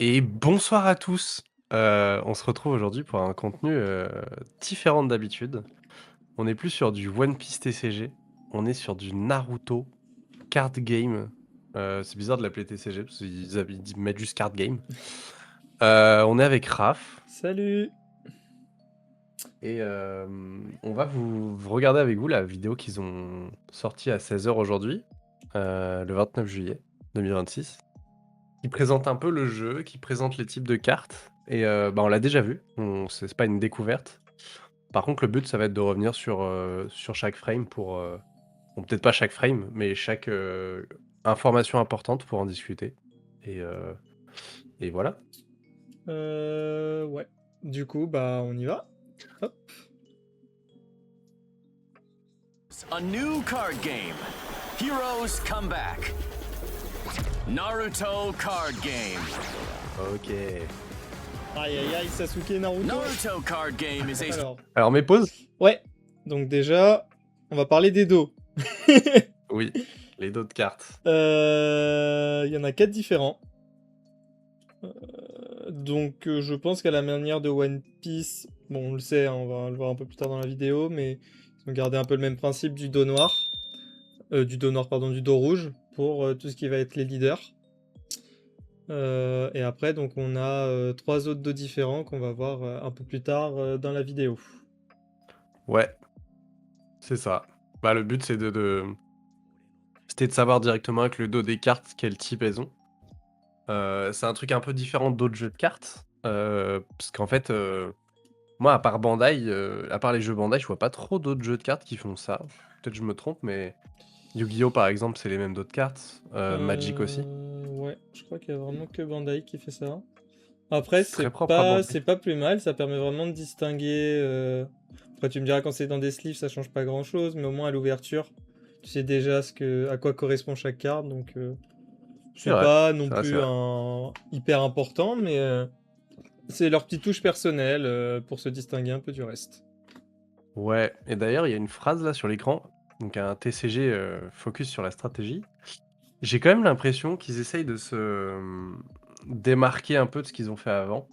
Et bonsoir à tous. On se retrouve aujourd'hui pour un contenu, différent d'habitude. On n'est plus sur du One Piece TCG, on est sur du Naruto card game. C'est bizarre de l'appeler TCG parce ils mettent juste card game. On est avec Raph Salut! et on va vous regarder avec vous la vidéo qu'ils ont sortie à 16 h aujourd'hui, le 29 juillet 2026. Qui présente un peu le jeu, qui présente les types de cartes et bah, on l'a déjà vu, c'est pas une découverte. Par contre, le but, ça va être de revenir sur chaque frame pour, bon peut-être pas chaque frame, mais chaque, information importante pour en discuter et heu et voilà. Ouais. Du coup, bah, on y va. Hop. A new card game. Heroes come back. Naruto card game. OK. Aïe aïe aïe, Sasuke Naruto. Naruto card game is a Alors mes pauses? Ouais. Donc déjà, on va parler des dos. Oui, les dos de cartes. Il y en a 4 différents. Je pense qu'à la manière de One Piece, bon, on le sait, hein, on va le voir un peu plus tard dans la vidéo, mais ils ont gardé un peu le même principe du dos noir. Pardon, du dos rouge pour tout ce qui va être les leaders. Et après, donc on a 3 autres dos différents qu'on va voir un peu plus tard dans la vidéo. Ouais, c'est ça. Bah, le but, c'était de savoir directement avec le dos des cartes quel type elles ont. C'est un truc un peu différent d'autres jeux de cartes, parce qu'en fait, moi, à part Bandai, à part les jeux Bandai, je vois pas trop d'autres jeux de cartes qui font ça. Peut-être je me trompe, mais Yu-Gi-Oh! Par exemple, c'est les mêmes dos de cartes, Magic aussi. Ouais, je crois qu'il y a vraiment que Bandai qui fait ça. Après, C'est très propre à Bandai. c'est pas plus mal, ça permet vraiment de distinguer. Après, tu me diras quand c'est dans des sleeves, ça change pas grand-chose, mais au moins à l'ouverture, tu sais déjà à quoi correspond chaque carte, donc C'est c'est vrai, pas non c'est vrai, c'est plus vrai. un hyper important, mais c'est leur petite touche personnelle pour se distinguer un peu du reste. Ouais, et d'ailleurs, il y a une phrase là sur l'écran, donc un TCG, focus sur la stratégie. J'ai quand même l'impression qu'ils essayent de se, démarquer un peu de ce qu'ils ont fait avant.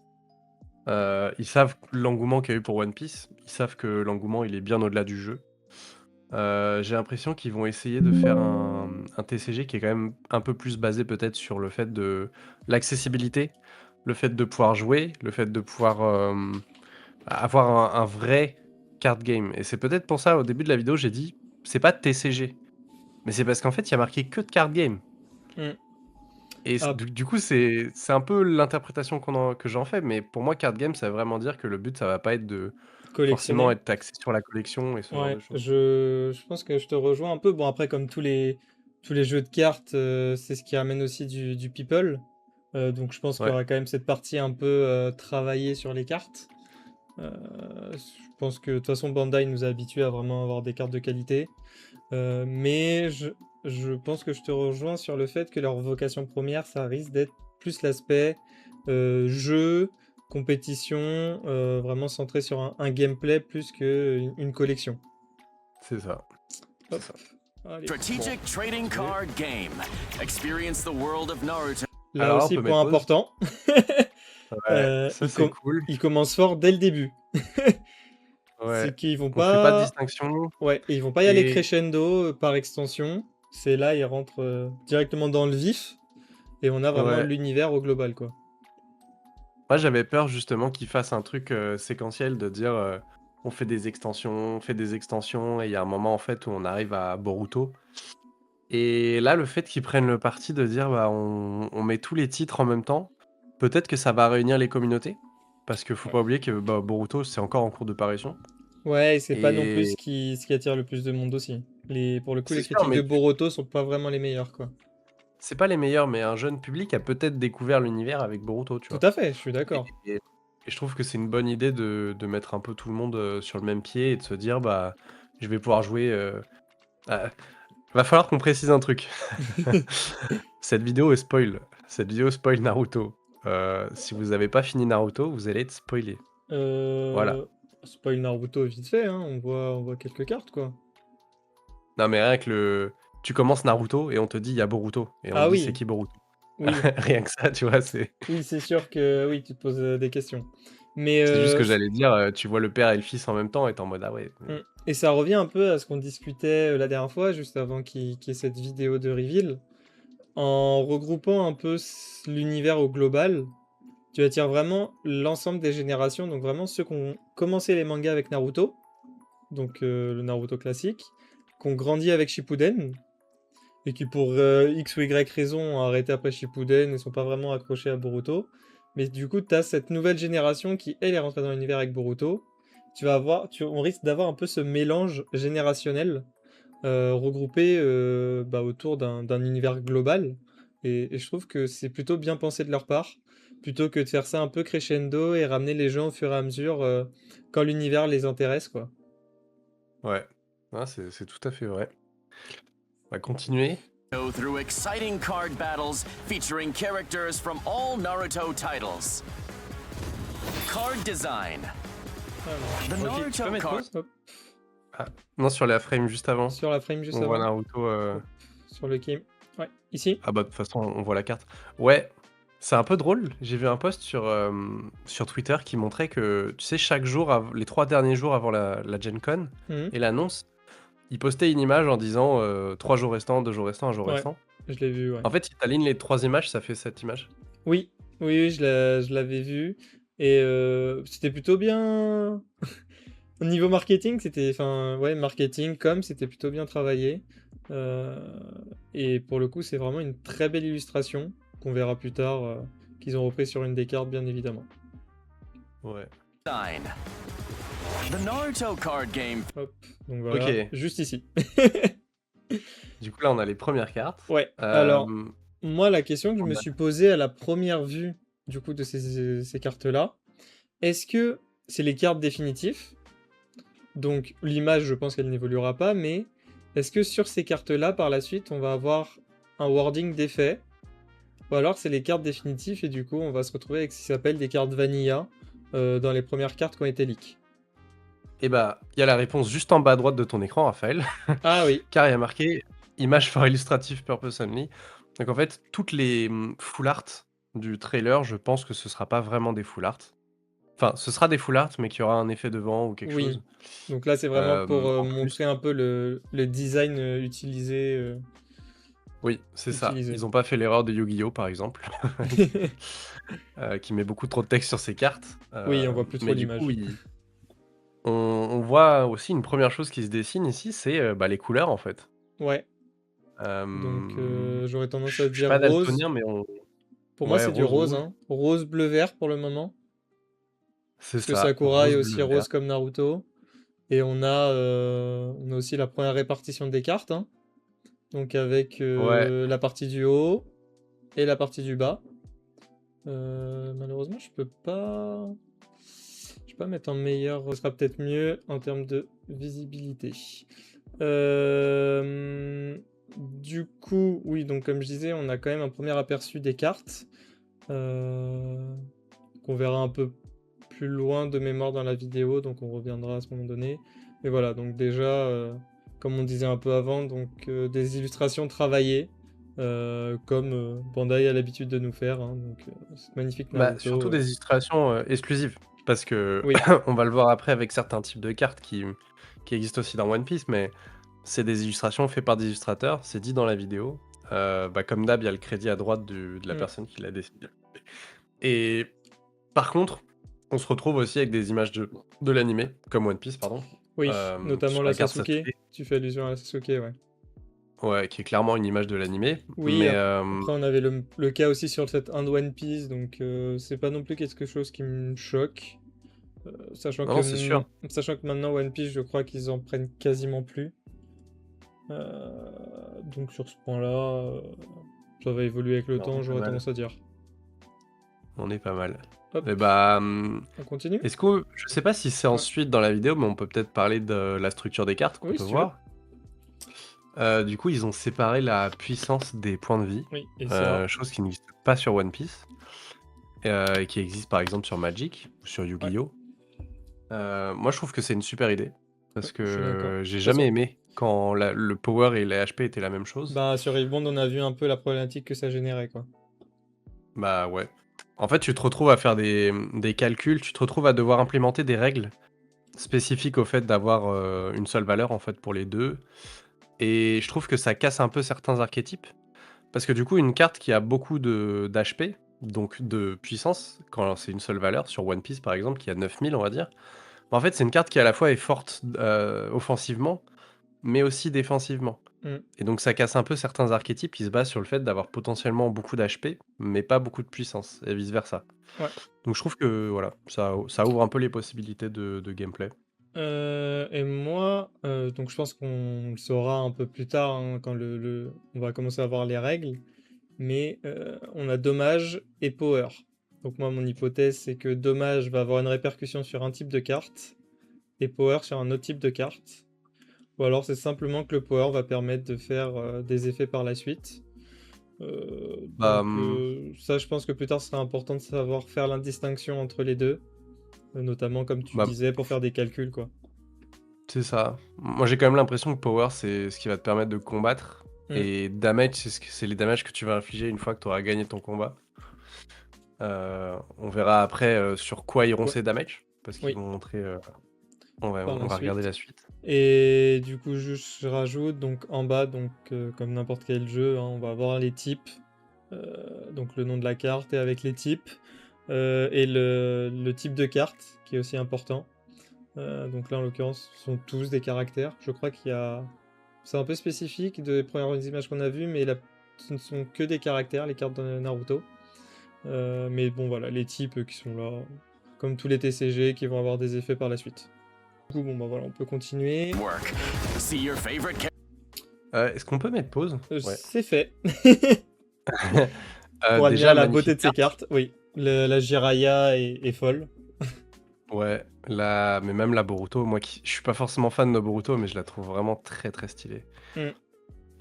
Ils savent l'engouement qu'il y a eu pour One Piece, ils savent que l'engouement, il est bien au-delà du jeu. J'ai l'impression qu'ils vont essayer de faire un TCG qui est quand même un peu plus basé peut-être sur le fait de l'accessibilité, le fait de pouvoir jouer, le fait de pouvoir, avoir un vrai card game et c'est peut-être pour ça, au début de la vidéo, j'ai dit: «C'est pas TCG», mais c'est parce qu'en fait, il y a marqué que de card game Hmm. et c Ah, du coup, c'est un peu l'interprétation que j'en fais, mais pour moi, card game, ça veut vraiment dire que le but, ça va pas être de forcément collectionner. être axé sur la collection et ce genre Ouais, de choses. je pense que je te rejoins un peu. Bon, après, comme tous les jeux de cartes, c'est ce qui amène aussi du people. Donc, je pense qu'il y Ouais. aura quand même cette partie un peu travaillée sur les cartes. Je pense que de toute façon, Bandai nous a habitués à vraiment avoir des cartes de qualité. Mais je pense que je te rejoins sur le fait que leur vocation première, ça risque d'être plus l'aspect jeu, compétition, vraiment centré sur un gameplay plus qu'une collection. C'est ça, c'est Hop, ça. allez. Bon, strategic trading OK. card game. Experience the world of Naruto. là Alors là, on aussi, peut mettre point pause. important, Ouais, ça, c'est cool. ils commencent fort dès le début. Ouais, C'est qu'ils vont on fait pas de pas, distinction ouais, et ils vont pas y aller et crescendo par extension. C'est là, ils rentrent directement dans le vif, et on a vraiment ouais. l'univers au global, quoi. Moi, j'avais peur justement qu'ils fassent un truc, séquentiel de dire, on fait des extensions, on fait des extensions et il y a un moment, en fait, où on arrive à Boruto et là, le fait qu'ils prennent le parti de dire: «Bah, on met tous les titres en même temps», peut-être que ça va réunir les communautés parce qu'il faut Ouais. pas oublier que, bah, Boruto, c'est encore en cours de parution Ouais, et c'est pas non plus et ce qui attire le plus de monde aussi. Pour le coup, c'est les sûr, critiques de mais Boruto sont pas vraiment les meilleures, quoi. c'est pas les meilleurs, mais un jeune public a peut-être découvert l'univers avec Boruto, tu Tout vois? à fait, je suis Et d'accord. et et je trouve que c'est une bonne idée de mettre un peu tout le monde, sur le même pied et de se dire: «Bah, je vais pouvoir jouer, ah, va falloir qu'on précise un truc. Cette vidéo spoil Naruto. Si vous avez pas fini Naruto, vous allez être spoilé. Voilà. Euh... Spoil Naruto vite fait, hein. On voit quelques cartes, quoi. Non, mais rien que tu commences Naruto et on te dit: «Il y a Boruto» et on te Ah dit: «C'est oui, qui Boruto?» Oui, Rien que ça, tu vois, c'est oui, c'est sûr que oui, tu te poses des questions. Mais c'est juste que j'allais dire, tu vois le père et le fils en même temps et tu en mode: «Ah ouais». Et ça revient un peu à ce qu'on discutait la dernière fois, juste avant qu'il y ait cette vidéo de reveal. En regroupant un peu l'univers au global, tu attires vraiment l'ensemble des générations, donc vraiment ceux qui ont commencé les mangas avec Naruto, donc le Naruto classique, qui ont grandi avec Shippuden, et qui pour X ou Y raison ont arrêté après Shippuden et sont pas vraiment accrochés à Boruto. Mais du coup, tu as cette nouvelle génération qui, elle, est rentrée dans l'univers avec Boruto. On risque d'avoir un peu ce mélange générationnel regroupé autour d'un univers global. Et je trouve que c'est plutôt bien pensé de leur part, plutôt que de faire ça un peu crescendo et ramener les gens au fur et à mesure quand l'univers les intéresse, quoi. Ouais. Ah, c'est tout à fait vrai. On va continuer. Go through exciting card battles featuring characters from all Naruto titles. Card design. Alors, The ok, tu Naruto peux mettre card. pause, hop, Ah, non, sur la frame juste avant, sur la frame juste on voit avant, Naruto, hop, sur le game. Ouais, ici. ah bah, de toute façon, on voit la carte. Ouais, c'est un peu drôle. J'ai vu un post sur Twitter qui montrait que, tu sais, chaque jour, les 3 derniers jours avant la Gen Con Mhm. et l'annonce, ils postaient une image en disant, 3 jours restants, 2 jours restants, 1 jour Ouais, restant. je l'ai vu, ouais. En fait, si tu alignes les 3 images, ça fait cette image. Oui, oui, oui, je l'avais vu. Et c'était plutôt bien. Au niveau marketing, c'était. Enfin, ouais, marketing, com, c'était plutôt bien travaillé. Euh, et pour le coup, c'est vraiment une très belle illustration qu'on verra plus tard, qu'ils ont repris sur une des cartes, bien évidemment. Ouais. Design. The Naruto card game. Hop, donc voilà, OK. juste ici. Du coup, là, on a les premières cartes. Ouais, alors, Hem, moi, la question que je on me a suis posée à la première vue, du coup, de ces cartes-là, est-ce que c'est les cartes définitives? Donc l'image, je pense qu'elle n'évoluera pas, mais est-ce que sur ces cartes-là, par la suite, on va avoir un wording d'effet? Ou alors c'est les cartes définitives et du coup, on va se retrouver avec ce qui s'appelle des cartes vanilla dans les premières cartes qui ont été leak. Et bah, il y a la réponse juste en bas à droite de ton écran, Raphaël, Ah oui, car il y a marqué «Image for illustrative purpose only». Donc en fait, toutes les, full art du trailer, je pense que ce sera pas vraiment des full art. Enfin, ce sera des full art, mais qu'il y aura un effet de vent ou quelque oui. chose. Donc là, c'est vraiment pour En plus montrer un peu le design utilisé. oui, c'est ça. Utilisé. Ils ont pas fait l'erreur de Yu-Gi-Oh! Par exemple, qui met beaucoup trop de texte sur ses cartes. Oui, on voit plus trop Mais du coup, l'image. on voit aussi une première chose qui se dessine ici, c'est, bah, les couleurs, en fait. Ouais, donc Hem, j'aurais tendance à je suis dire pas rose. daltonien, mais on Pour moi, ouais, c'est du rose, rose-rouge, hein. Rose, bleu, vert pour le moment. c'est Parce que ça, Sakura est rose, aussi bleu, vert. rose comme Naruto. Et on a aussi la première répartition des cartes, hein. Donc avec Ouais, la partie du haut et la partie du bas. Malheureusement, je peux pas. Je peux pas mettre en meilleur. Ce sera peut-être mieux en termes de visibilité. Du coup, oui, donc comme je disais, on a quand même un premier aperçu des cartes. Qu'on verra un peu plus loin de mémoire dans la vidéo, donc on reviendra à ce moment donné. Mais voilà, donc déjà, comme on disait un peu avant, donc des illustrations travaillées, comme Bandai a l'habitude de nous faire, hein, donc ce magnifique bah, Naruto. surtout des illustrations, exclusives parce que Oui, on va le voir après avec certains types de cartes qui existent aussi dans One Piece, mais c'est des illustrations faites par des illustrateurs, c'est dit dans la vidéo. Bah, comme d'hab, il y a le crédit à droite de la mm, personne qui l'a dessiné et par contre, on se retrouve aussi avec des images de l'animé, comme One Piece, pardon, oui, notamment sur la la carte Sasuke. Sasuke. Tu fais allusion à la Sasuke, ouais. Ouais, qui est clairement une image de l'animé, Oui, mais après on avait le cas aussi sur le set 1 de One Piece, donc c'est pas non plus quelque chose qui me choque. non, non, c'est sûr. Sachant que maintenant One Piece, je crois qu'ils en prennent quasiment plus. Donc sur ce point-là, ça va évoluer avec le Non, on temps, est pas j'aurais mal. tendance à dire. On est pas mal. Hop, Et bah, on continue? est-ce que je sais pas si c'est Ouais. ensuite dans la vidéo, mais on peut peut-être parler de la structure des cartes qu'on Oui, peut si tu veux. voir. Du coup, ils ont séparé la puissance des points de vie, Oui, et ça, chose qui n'existe pas sur One Piece, et qui existe par exemple sur Magic ou sur ouais, Yu-Gi-Oh! Moi, je trouve que c'est une super idée parce ouais, je suis d'accord. que De j'ai toute jamais façon, aimé quand le power et les HP étaient la même chose. bah sur Ribbond, on a vu un peu la problématique que ça générait, quoi. Bah ouais. En fait, tu te retrouves à faire des calculs, tu te retrouves à devoir implémenter des règles spécifiques au fait d'avoir une seule valeur en fait pour les deux. Et je trouve que ça casse un peu certains archétypes. Parce que du coup, une carte qui a beaucoup d'HP, donc de puissance, quand c'est une seule valeur, sur One Piece par exemple, qui a 9000 on va dire, en fait c'est une carte qui à la fois est forte offensivement, mais aussi défensivement. Mm. Et donc ça casse un peu certains archétypes qui se basent sur le fait d'avoir potentiellement beaucoup d'HP, mais pas beaucoup de puissance, et vice-versa. Ouais. Donc je trouve que voilà, ça ouvre un peu les possibilités de gameplay. Et moi, donc je pense qu'on le saura un peu plus tard, hein, quand on va commencer à voir les règles, mais on a dommage et power. Donc moi, mon hypothèse, c'est que dommage va avoir une répercussion sur un type de carte, et power sur un autre type de carte. Ou alors c'est simplement que le power va permettre de faire des effets par la suite. Bah, Ça, je pense que plus tard, ce sera important de savoir faire l'indistinction entre les deux, notamment comme tu bah, disais, pour faire des calculs, quoi. c'est ça. Moi j'ai quand même l'impression que Power c'est ce qui va te permettre de combattre. Mm. Et Damage, c'est les damages que tu vas infliger une fois que tu auras gagné ton combat. On verra après sur quoi iront Ouais. ces damages. Parce qu'ils Oui, vont montrer. par On la va regarder suite. la suite. Et du coup, juste, je rajoute donc en bas, donc comme n'importe quel jeu, hein, on va avoir les types, donc le nom de la carte et avec les types, et le type de carte qui est aussi important. Donc là, en l'occurrence, ce sont tous des caractères. Je crois qu'il y a, c'est un peu spécifique des premières images qu'on a vues, mais ce ne sont que des caractères, les cartes de Naruto. Mais bon, voilà, les types qui sont là, comme tous les TCG, qui vont avoir des effets par la suite. Du coup, bon, bah voilà, on peut continuer. Work. See your favorite Est-ce qu'on peut mettre pause? Ouais. C'est fait. Pour admirer Déjà, la beauté magnifique de ces carte. cartes, oui. La Jiraiya est folle. Ouais, mais même la Boruto, moi je suis pas forcément fan de Boruto, mais je la trouve vraiment très très stylée. Mm.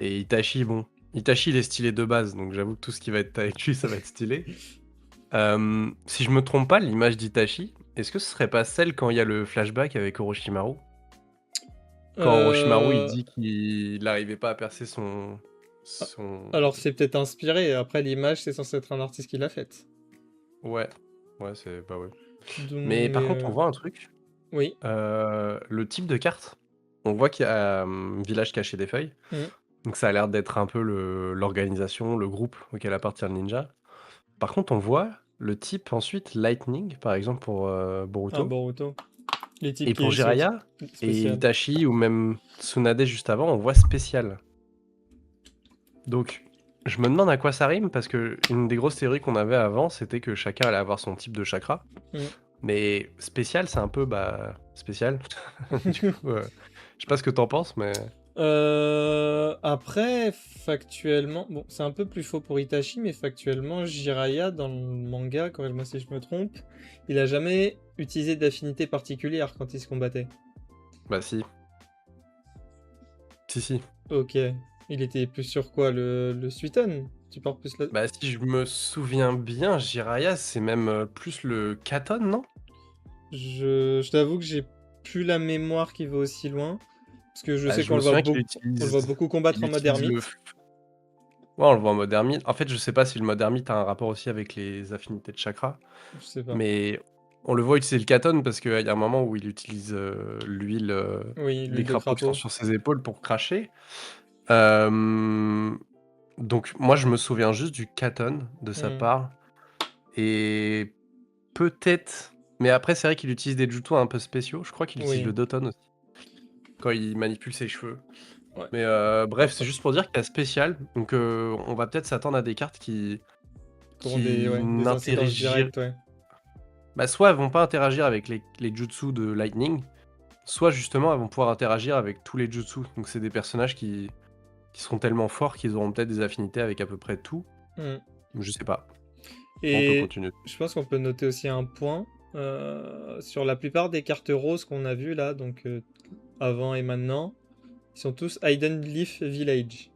Et Itachi, bon, Itachi il est stylé de base, donc j'avoue que tout ce qui va être avec lui, ça va être stylé. Si je me trompe pas, l'image d'Itachi, est-ce que ce serait pas celle quand il y a le flashback avec Orochimaru? Quand Orochimaru il Euh, dit qu'il n'arrivait pas à percer ah, son... Alors c'est peut-être inspiré. Après, l'image, c'est censé être un artiste qui l'a faite. Ouais, ouais, c'est... Bah ouais. Donc, Mais par contre, on voit un truc. oui. Le type de carte, on voit qu'il y a village caché des feuilles. Mm. Donc ça a l'air d'être un peu l'organisation, le groupe auquel appartient le ninja. Par contre, on voit le type ensuite Lightning, par exemple pour Un Boruto. Boruto. Les types Et pour qui sont Jiraiya et spécial. Itachi ou même Tsunade juste avant, on voit spécial. Donc je me demande à quoi ça rime parce que une des grosses théories qu'on avait avant, c'était que chacun allait avoir son type de chakra. Mm. Mais spécial, c'est un peu spécial. Du coup, je sais pas ce que t'en penses, mais Après, factuellement, bon, c'est un peu plus faux pour Itachi, mais factuellement, Jiraiya, dans le manga, corrige-moi si je me trompe, il a jamais utilisé d'affinité particulière quand il se combattait. bah si. Si, si. Ok. Il était plus sur quoi, le Suiton? Tu parles plus là. Bah si je me souviens bien, Jiraiya, c'est même plus le Katon, non? Je t'avoue que j'ai plus la mémoire qui va aussi loin. Parce que je Bah, sais je me souviens qu'il on le voit beaucoup combattre il en mode utilise le... ermite. Ouais, on le voit en mode ermite. En fait, je sais pas si le mode ermite a un rapport aussi avec les affinités de chakra, Je sais pas. mais on le voit utiliser le Katon parce qu'il y a un moment où il utilise l'huile Oui, des l'huile de crapauds qui sont crapaud. sur ses épaules pour cracher. Euh, Donc moi, je me souviens juste du Katon de sa Hmm. part. Et peut-être... Mais après, c'est vrai qu'il utilise des jutsu un peu spéciaux. Je crois qu'il utilise Oui. le Doton aussi, quand il manipule ses cheveux. Ouais. Mais bref, c'est Après, juste pour dire qu'il y a spécial. Donc on va peut-être s'attendre à des cartes qui auront ouais, qui des incidences n'interagiront... directes, ouais. Bah, soit elles vont pas interagir avec les jutsu de Lightning, soit justement elles vont pouvoir interagir avec tous les jutsu. Donc c'est des personnages qui seront tellement forts qu'ils auront peut-être des affinités avec à peu près tout. Hmm. Je sais pas. On peut Et continuer. je pense qu'on peut noter aussi un point. Sur la plupart des cartes roses qu'on a vues là, donc avant et maintenant, ils sont tous Hidden Leaf Village.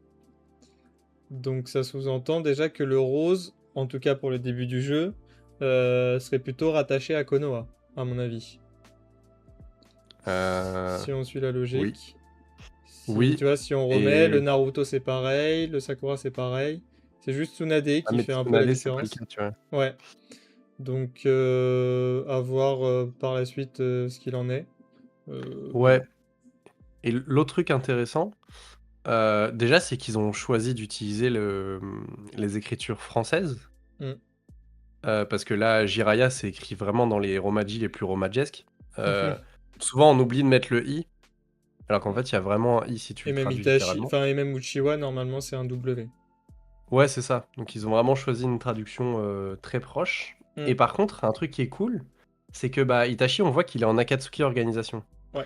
Donc ça sous-entend déjà que le rose, en tout cas pour le début du jeu, serait plutôt rattaché à Konoha, à mon avis. Si on suit la Oui. logique. Si, Oui. tu vois, si on remet, Et le Naruto c'est pareil, le Sakura c'est pareil. C'est juste Tsunade Ah, qui mais fait un peu la Tsunade, c'est pas le différence. cas, tu vois? Ouais. Donc, à voir par la suite ce qu'il en est. Ouais, Voilà. et l'autre truc intéressant, déjà, c'est qu'ils ont choisi d'utiliser les écritures françaises, Mm. parce que là, Jiraiya, c'est écrit vraiment dans les romaji les plus romajesques. Souvent, on oublie de mettre le i, alors qu'en Ouais. fait, il y a vraiment un i si tu Et le même traduis Itachi, littéralement. enfin, et même Uchiwa, normalement, c'est un W. Ouais, c'est ça. Donc ils ont vraiment choisi une traduction, très proche, Mm. et par contre, un truc qui est cool, c'est que, bah, Itachi, on voit qu'il est en Akatsuki Organisation. Ouais.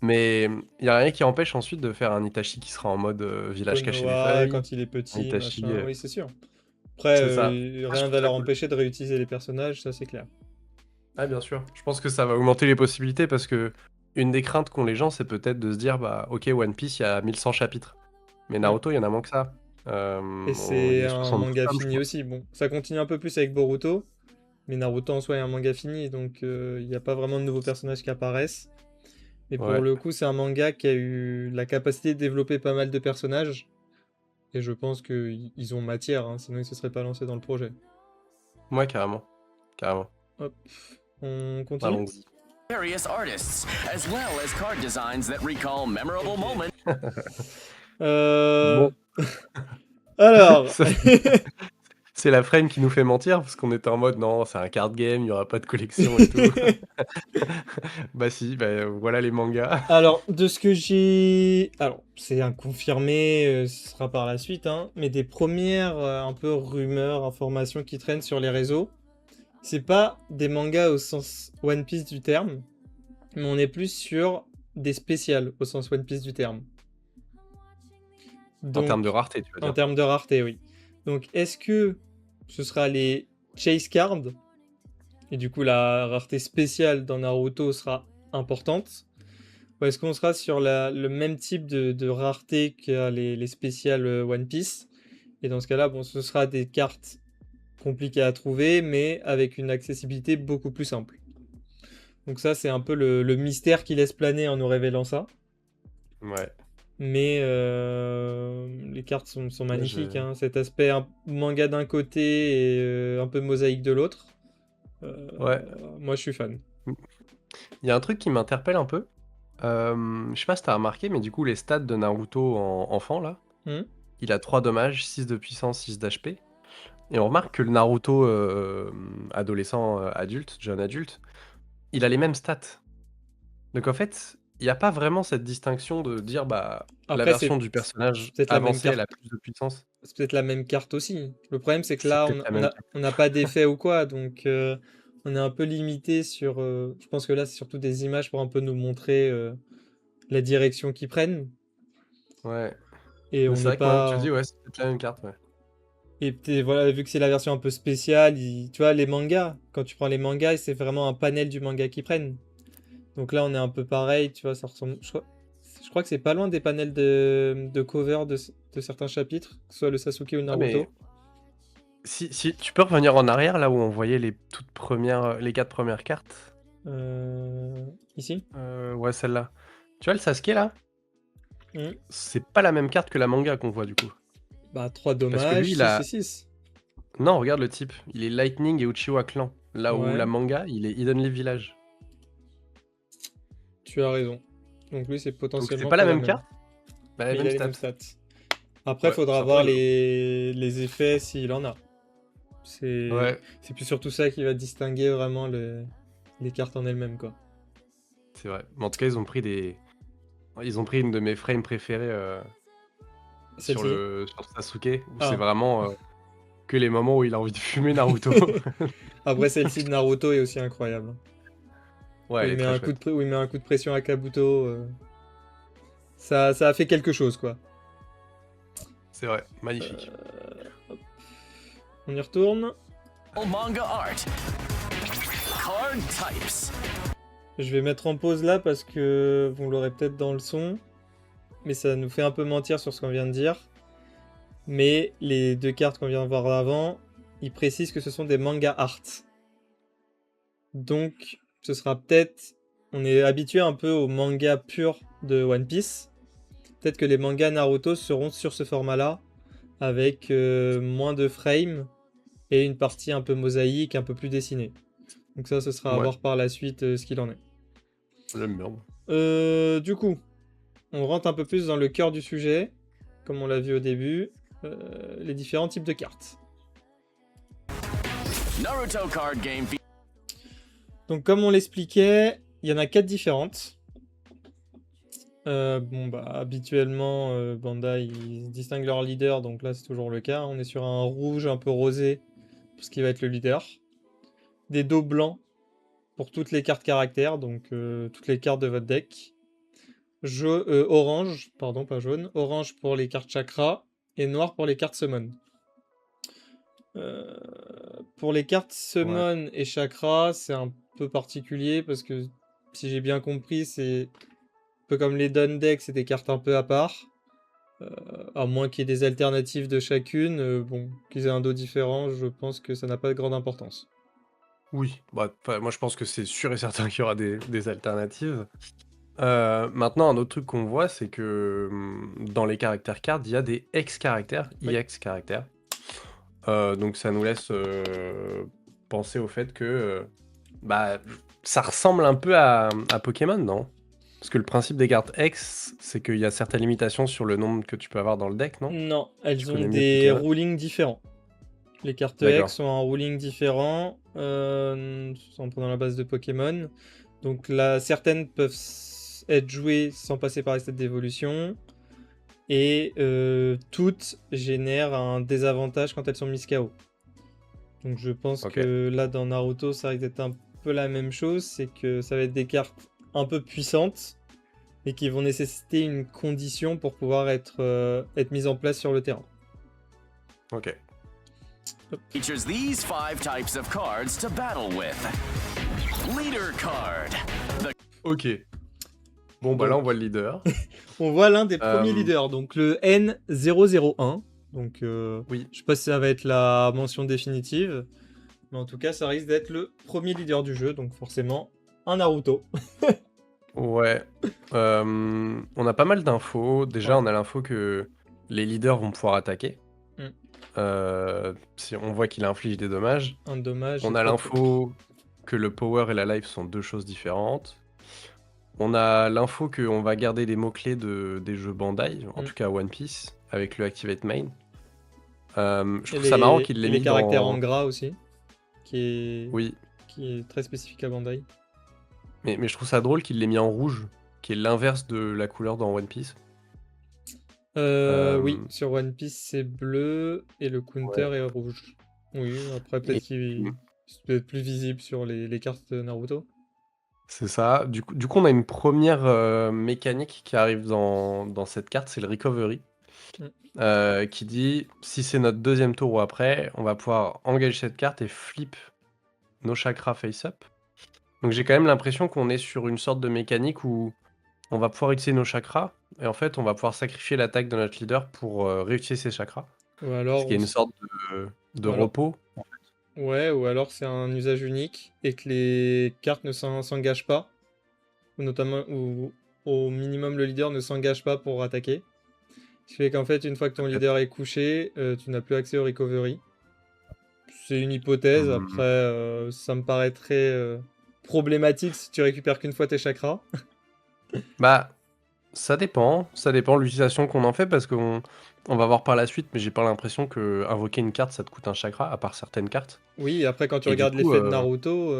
Mais, il y a rien qui empêche ensuite de faire un Itachi qui sera en mode, village caché des Konoha, feuilles, quand il est un petit, Itachi, machin, oui, c'est sûr. Après, c'est ça. Ça, je rien trouve va ça leur cool. empêcher de réutiliser les personnages, ça c'est clair. Ah, bien sûr. Je pense que ça va augmenter les possibilités parce que une des craintes qu'ont les gens, c'est peut-être de se dire: «Bah, OK, One Piece, il y a 1100 chapitres, mais Mm. Naruto, il y en a moins que ça». Et Il y c'est a un 72 manga tomes, je fini crois. aussi. Bon, ça continue un peu plus avec Boruto, mais Naruto en soi est un manga fini, donc il n'y a pas vraiment de nouveaux personnages qui apparaissent. Mais pour Ouais. le coup, c'est un manga qui a eu la capacité de développer pas mal de personnages, et je pense qu'ils ont matière, hein, sinon ils se seraient pas lancés dans le projet. Ouais, carrément. Carrément. Hop, on continue? Allons-y. Various artists, as well as card designs that recall memorable Ok. moments. Euh... Bon, Alors, ça, c'est la frame qui nous fait mentir parce qu'on était en mode: «Non, c'est un card game, il y aura pas de collection et tout». Bah si, bah, voilà les mangas. alors, de ce que j'ai... Alors, c'est inconfirmé, ce sera par la suite, hein, mais des premières un peu rumeurs, informations qui traînent sur les réseaux, c'est pas des mangas au sens One Piece du terme, mais on est plus sur des spéciales au sens One Piece du terme. En termes de Donc, rareté, tu veux en dire? termes de rareté, oui. Donc, est-ce que ce sera les Chase Cards, et du coup la rareté spéciale dans Naruto sera importante, ou est-ce qu'on sera sur le même type de rareté que les spéciales One Piece, et dans ce cas-là, bon, ce sera des cartes compliquées à trouver, mais avec une accessibilité beaucoup plus simple. Donc ça, c'est un peu le mystère qui laisse planer en nous révélant ça. Ouais. Mais les cartes sont Moi, magnifiques, je hein. Cet aspect manga d'un côté et un peu mosaïque de l'autre. Euh, ouais. Moi, je suis fan. Mmh. Il y a un truc qui m'interpelle un peu. Je sais pas si tu remarqué, mais du coup, les stats de Naruto en enfant là, Hmm. il a 3 dommages, 6 de puissance, 6 d'HP, et on remarque que le Naruto, adolescent, adulte, jeune adulte, il a les mêmes stats. Donc en fait, il y a pas vraiment cette distinction de dire, bah, la Après, version du personnage c'est peut-être la même avancée, elle carte. a plus de puissance. C'est peut-être la même carte aussi. Le problème, c'est que C'est là, peut-être la même carte. on n'a pas d'effet ou quoi, donc on est un peu limité sur. Je pense que là, c'est surtout des images pour un peu nous montrer la direction qu'ils prennent, Ouais. et Mais on c'est n'est vrai que maintenant que tu le pas. dis, ouais, c'est peut-être la même carte, ouais. Et voilà, vu que c'est la version un peu spéciale, tu vois, les mangas, quand tu prends les mangas, c'est vraiment un panel du manga qu'ils prennent. Donc là, on est un peu pareil, tu vois, ça ressemble. Je crois que c'est pas loin des panels de cover de certains chapitres, que ce soit le Sasuke ou le Ah mais Naruto. si tu peux revenir en arrière là où on voyait les toutes premières, les 4 premières cartes? Ici. Ouais, celle-là. Tu vois le Sasuke là? Hmm. C'est pas la même carte que la manga qu'on voit du coup. Bah, 3 Parce que lui, dommages, il 6 a et 6. non, regarde le type, il est Lightning et Uchiwa Clan. Là où la Ouais, manga, il est Hidden Leaf Village. tu as raison. Donc lui, c'est Donc c'est potentiellement pas la pas la même même. carte, mais la Mais il même a les stat. mêmes stats. Après, Ouais, faudra c'est un peu voir rigolo. les effets s'il en a. Ouais, C'est plus surtout ça qui va distinguer vraiment les cartes en elles-mêmes, quoi. c'est vrai. Mais en tout cas, ils ont pris une de mes frames préférées, Celle-ci? sur Sasuke, où c'est Ah. vraiment, que les moments où il a envie de fumer Naruto. Après, celle-ci de Naruto est aussi incroyable, hein. Ouais, elle est très chouette. Où il met un coup de pression à Kabuto. Ça a fait quelque chose, quoi. C'est vrai, magnifique. Hop. On y retourne. Manga art. Card types. Je vais mettre en pause là parce que vous l'aurez peut-être dans le son, mais ça nous fait un peu mentir sur ce qu'on vient de dire. Mais les deux cartes qu'on vient de voir avant, ils précisent que ce sont des manga art. Donc, ce sera peut-être. On est habitué un peu au manga pur de One Piece. Peut-être que les mangas Naruto seront sur ce format-là, avec moins de frames et une partie un peu mosaïque, un peu plus dessinée. Donc ça, ce sera à Ouais, voir par la suite ce qu'il en est. j'aime bien. Du coup, on rentre un peu plus dans le cœur du sujet, comme on l'a vu au début, les différents types de cartes. Naruto card game Donc comme on l'expliquait, il y en a 4 différentes. Bon bah habituellement Bandai ils distinguent leur leader, donc là c'est toujours le cas. On est sur un rouge un peu rosé pour ce qui va être le leader. Des dos blancs pour toutes les cartes caractères, donc toutes les cartes de votre deck. Orange, pardon pas jaune, orange pour les cartes chakra et noir pour les cartes summon. Euh, pour les cartes Ouais. summon et chakra, c'est un peu particulier parce que si j'ai bien compris, c'est un peu comme les Dawn Deck, c'est des cartes un peu à part. À moins qu'il y ait des alternatives de chacune, bon, qu'ils aient un dos différent, je pense que ça n'a pas de grande importance. Oui, bah, moi je pense que c'est sûr et certain qu'il y aura des alternatives. Maintenant, un autre truc qu'on voit, c'est que dans les caractères cards, il y a des X-caractères, Oui. IX-caractères. Donc ça nous laisse penser au fait que bah, ça ressemble un peu à Pokémon, non? Parce que le principe des cartes X, c'est qu'il y a certaines limitations sur le nombre que tu peux avoir dans le deck, non? Non, Tu elles ont connais mieux des Pokémon? rulings différents. Les cartes D'accord. X ont un ruling différent en prenant la base de Pokémon. Donc là, certaines peuvent être jouées sans passer par les stades d'évolution. Et toutes génèrent un désavantage quand elles sont mises KO. Donc je pense Ok. que là dans Naruto ça risque d'être un peu la même chose, c'est que ça va être des cartes un peu puissantes et qui vont nécessiter une condition pour pouvoir être mises en place sur le terrain. Ok. features these 5 types of cards to battle with. Leader card. Ok. Bon, bah là, on Donc voit le leader. on voit l'un des premiers Euh, leaders, donc le N001. Donc oui. je sais pas si ça va être la mention définitive, mais en tout cas ça risque d'être le premier leader du jeu, donc forcément un Naruto. Ouais. On a pas mal d'infos. Déjà, Ouais. on a l'info que les leaders vont pouvoir attaquer. Mm. Si on voit qu'il inflige des dommages. Un dommage et On a 3 de PV. l'info que le power et la life sont deux choses différentes. On a l'info qu'on va garder les mots-clés des jeux Bandai, en Mm. tout cas One Piece, avec le Activate Main. Je Et trouve ça marrant qu'il et l'ait les mis caractères en dans... gras aussi, qui est, Oui, qui est très spécifique à Bandai. mais je trouve ça drôle qu'il l'ait mis en rouge, qui est l'inverse de la couleur dans One Piece. Oui, Euh, sur One Piece c'est bleu et le counter ouais. est rouge. Oui, après peut-être Et qu'il c'est peut-être plus visible sur les cartes de Naruto. c'est ça. Du coup, on a une première mécanique qui arrive dans cette carte, c'est le recovery. Mm. Qui dit si c'est notre deuxième tour ou après, on va pouvoir engager cette carte et flip nos chakras face-up. Donc j'ai quand même l'impression qu'on est sur une sorte de mécanique où on va pouvoir utiliser nos chakras et en fait on va pouvoir sacrifier l'attaque de notre leader pour réutiliser ses chakras. Ou Ce alors, qui est une sorte de ou alors, repos. ouais, ou alors c'est un usage unique et que les cartes ne s'engagent pas, ou notamment, ou au minimum le leader ne s'engage pas pour attaquer. Ce qui fait qu'en fait, une fois que ton Peut-être. leader est couché, tu n'as plus accès au recovery. C'est une hypothèse, après, Hmm. ça me paraît très problématique si tu récupères qu'une fois tes chakras. Bah, ça dépend de l'utilisation qu'on en fait parce qu'on va voir par la suite, mais j'ai pas l'impression que invoquer une carte ça te coûte un chakra, à part certaines cartes. Oui, et après, quand tu Et du regardes coup, l'effet de Naruto,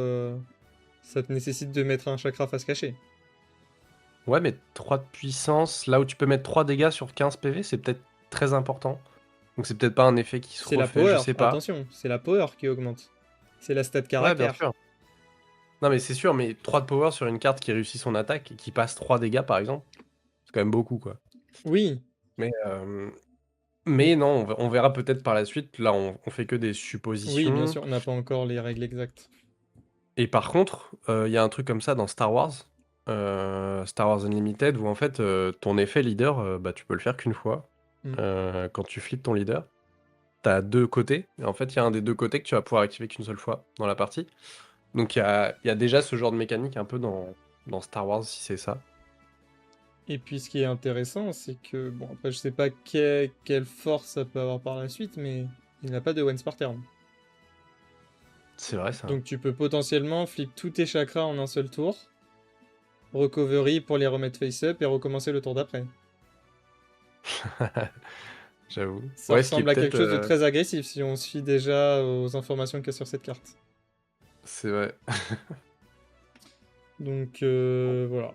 ça te nécessite de mettre un chakra face cachée. ouais, mais 3 de puissance, là où tu peux mettre 3 dégâts sur 15 PV, c'est peut-être très important. Donc c'est peut-être pas un effet qui se C'est la refait, je power, sais pas. attention, c'est la power qui augmente. C'est la stat Ouais, bien caractère. sûr. Non, mais c'est sûr, mais 3 de power sur une carte qui réussit son attaque et qui passe 3 dégâts, par exemple, c'est quand même beaucoup, quoi. Oui, Mais, non, on verra peut-être par la suite. Là, on fait que des oui, bien suppositions. sûr, on n'a pas encore les règles exactes. Et par contre, il y a un truc comme ça dans Star Wars, Star Wars Unlimited, où en fait, ton effet leader, bah, tu peux le faire qu'une fois. Mm. Quand tu flippes ton leader, t'as 2 côtés. Et en fait, il y a un des 2 côtés que tu vas pouvoir activer qu'une seule fois dans la partie. Donc il y a déjà ce genre de mécanique un peu dans Star Wars, si c'est ça. Et puis ce qui est intéressant, c'est que, bon, après je sais pas quelle force ça peut avoir par la suite, mais il n'a pas de once par turn. C'est vrai ça. Donc tu peux potentiellement flip tous tes chakras en un seul tour, recovery pour les remettre face-up et recommencer le tour d'après. J'avoue. Ça Ouais, ce qui est ressemble à quelque peut-être, chose de très agressif si on se fie déjà aux informations qu'il y a sur cette carte. c'est vrai. Donc voilà.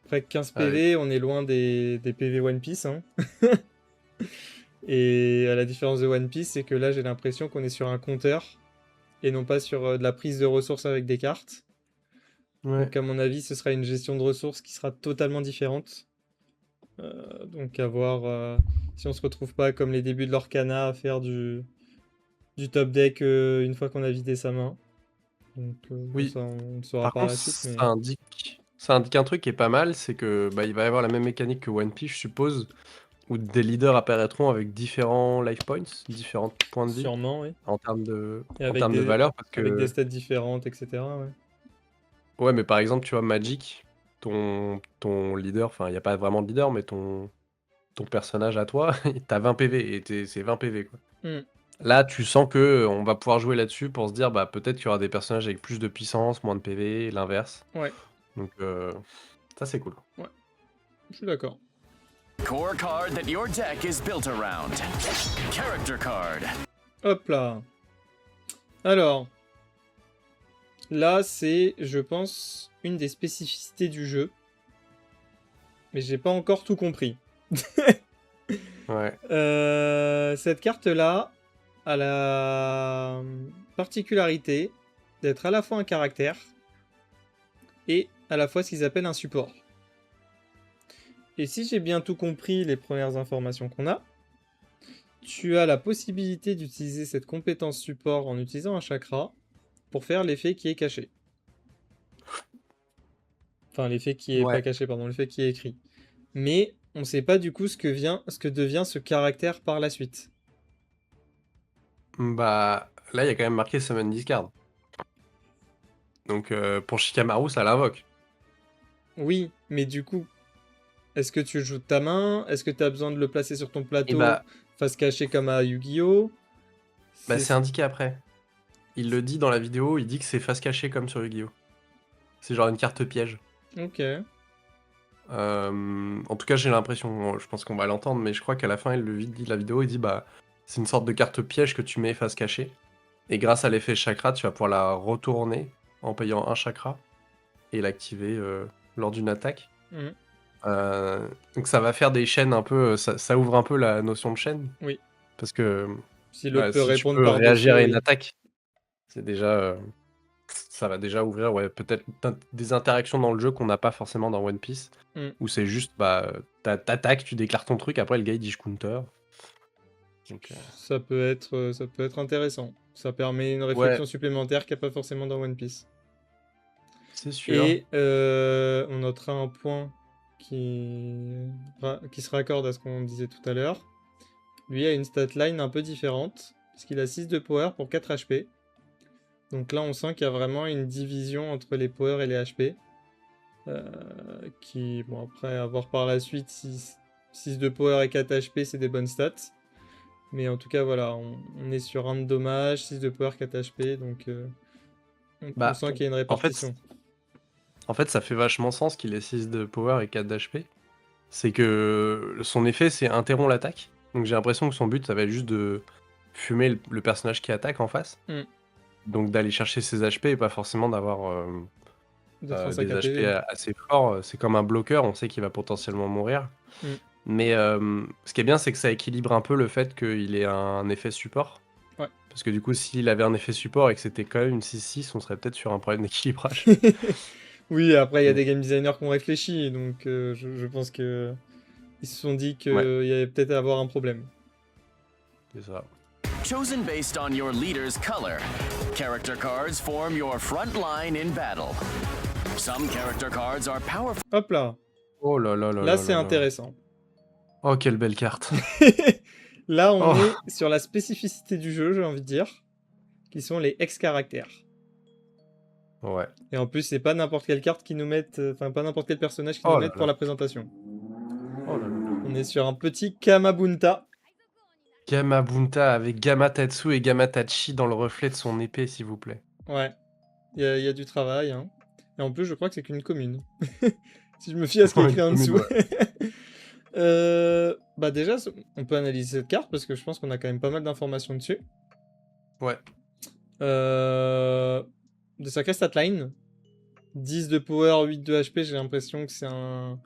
Après 15 Allez. PV, on est loin des PV One Piece, hein. Et à la différence de One Piece, c'est que là j'ai l'impression qu'on est sur un compteur et non pas sur de la prise de ressources avec des cartes. Ouais. Donc à mon avis, ce sera une gestion de ressources qui sera totalement différente. Donc à voir si on se retrouve pas comme les débuts de l'Orcana à faire du top deck une fois qu'on a vidé sa main. Donc Oui. ça on le saura Par par contre, la suite. Mais... ça indique un truc qui est pas mal, c'est que bah, il va y avoir la même mécanique que One Piece, je suppose, où des leaders apparaîtront avec différents life points, différents points de vie Sûrement, oui. en termes de, Et en termes de valeur, parce avec des que stats différentes, etc. Ouais. ouais, mais par exemple, tu vois, Magic, ton leader, enfin, il n'y a pas vraiment de leader, mais ton personnage à toi, t'as 20 PV et c'est 20 PV quoi. Hmm. Là, tu sens que on va pouvoir jouer là-dessus pour se dire, bah peut-être qu'il y aura des personnages avec plus de puissance, moins de PV, l'inverse. Ouais, Donc ça c'est cool. je suis d'accord. Core card that your deck is built around. Character card. Hop là. Alors, là c'est, je pense, une des spécificités du jeu. Mais j'ai pas encore tout compris. Ouais. Cette carte-là a la particularité d'être à la fois un caractère et à la fois ce qu'ils appellent un support. Et si j'ai bien tout compris les premières informations qu'on a, tu as la possibilité d'utiliser cette compétence support en utilisant un chakra pour faire l'effet qui est caché. Enfin, l'effet qui est pas Ouais. caché, pardon, l'effet qui est écrit. Mais on sait pas du coup ce que devient ce caractère par la suite. Bah là, il y a quand même marqué Summon Discard. Donc pour Shikamaru, ça l'invoque. Oui, mais du coup, est-ce que tu joues de ta main? Est-ce que tu as besoin de le placer sur ton Et plateau bah, face cachée comme à Yu-Gi-Oh? c'est indiqué après. Il le dit dans la vidéo, il dit que c'est face cachée comme sur Yu-Gi-Oh! C'est genre une carte piège. Ok. En tout cas, j'ai l'impression, je pense qu'on va l'entendre, mais je crois qu'à la fin, il le dit de la vidéo, il dit bah c'est une sorte de carte piège que tu mets face cachée. Et grâce à l'effet chakra, tu vas pouvoir la retourner en payant un chakra et l'activer lors d'une attaque. Mhm. Donc ça va faire des chaînes un peu, ça ouvre un peu la notion de chaîne. Oui. Parce que Si l'autre peut si tu répondre peux par-dessus, réagir à une oui. attaque, c'est déjà, ça va déjà ouvrir ouais, peut-être des interactions dans le jeu qu'on n'a pas forcément dans One Piece. Mm. Où c'est juste, bah, t'attaques, tu déclares ton truc, après le gars il dit je counter. Donc, Ça peut être intéressant. Ça permet une ouais, réflexion supplémentaire qu'il n'y a pas forcément dans One Piece. c'est sûr. Et on notera un point qui se raccorde à ce qu'on disait tout à l'heure. Lui a une statline un peu différente, puisqu'il a 6 de power pour 4 HP. Donc là, on sent qu'il y a vraiment une division entre les power et les HP. Qui, bon, après, à voir par la suite, 6 de power et 4 HP, c'est des bonnes stats. Mais en tout cas, voilà, on est sur 1 de dommage, 6 de power, 4 HP, donc on Bah, sent qu'il y a une en fait, répartition. ça fait vachement sens qu'il ait 6 de power et 4 d'HP. C'est que son effet, c'est interrompt l'attaque. Donc j'ai l'impression que son but, ça va être juste de fumer le personnage qui attaque en face. Mm. Donc d'aller chercher ses HP et pas forcément d'avoir D'être un sac des à HP PV. assez forts. C'est comme un bloqueur, on sait qu'il va potentiellement mourir. Mm. Mais ce qui est bien, c'est que ça équilibre un peu le fait qu'il ait un effet support. Ouais. Parce que du coup, s'il avait un effet support et que c'était quand même une 6-6, on serait peut-être sur un problème d'équilibrage. Oui, après, il y a Mm. des game designers qui ont réfléchi, donc je pense que ils se sont dit qu'il Ouais, y avait peut-être à avoir un problème. c'est ça. Chosen based on your leader's color, character cards form your front line in battle. Some character cards are powerful. Hop là, Oh là là là là là c'est là là. intéressant. Oh, quelle belle carte. Là, on Oh. est sur la spécificité du jeu, j'ai envie de dire, qui sont les ex-caractères. Ouais. Et en plus, c'est pas n'importe quelle carte qui nous mettent, enfin pas n'importe quel personnage qui nous Oh là mettent pour là. la présentation. On est sur un petit Kamabunta. Gamabunta avec Gamatatsu et Gamatachi dans le reflet de son épée, s'il vous plaît. Ouais, il y a du travail, hein. Et en plus, je crois que c'est qu'une commune. Si je me fie à ce qui est écrit en Une dessous. commune, Bah déjà, on peut analyser cette carte parce que je pense qu'on a quand même pas mal d'informations dessus. Ouais. De sacrée statline. 10 de power, 8 de HP, j'ai l'impression que c'est un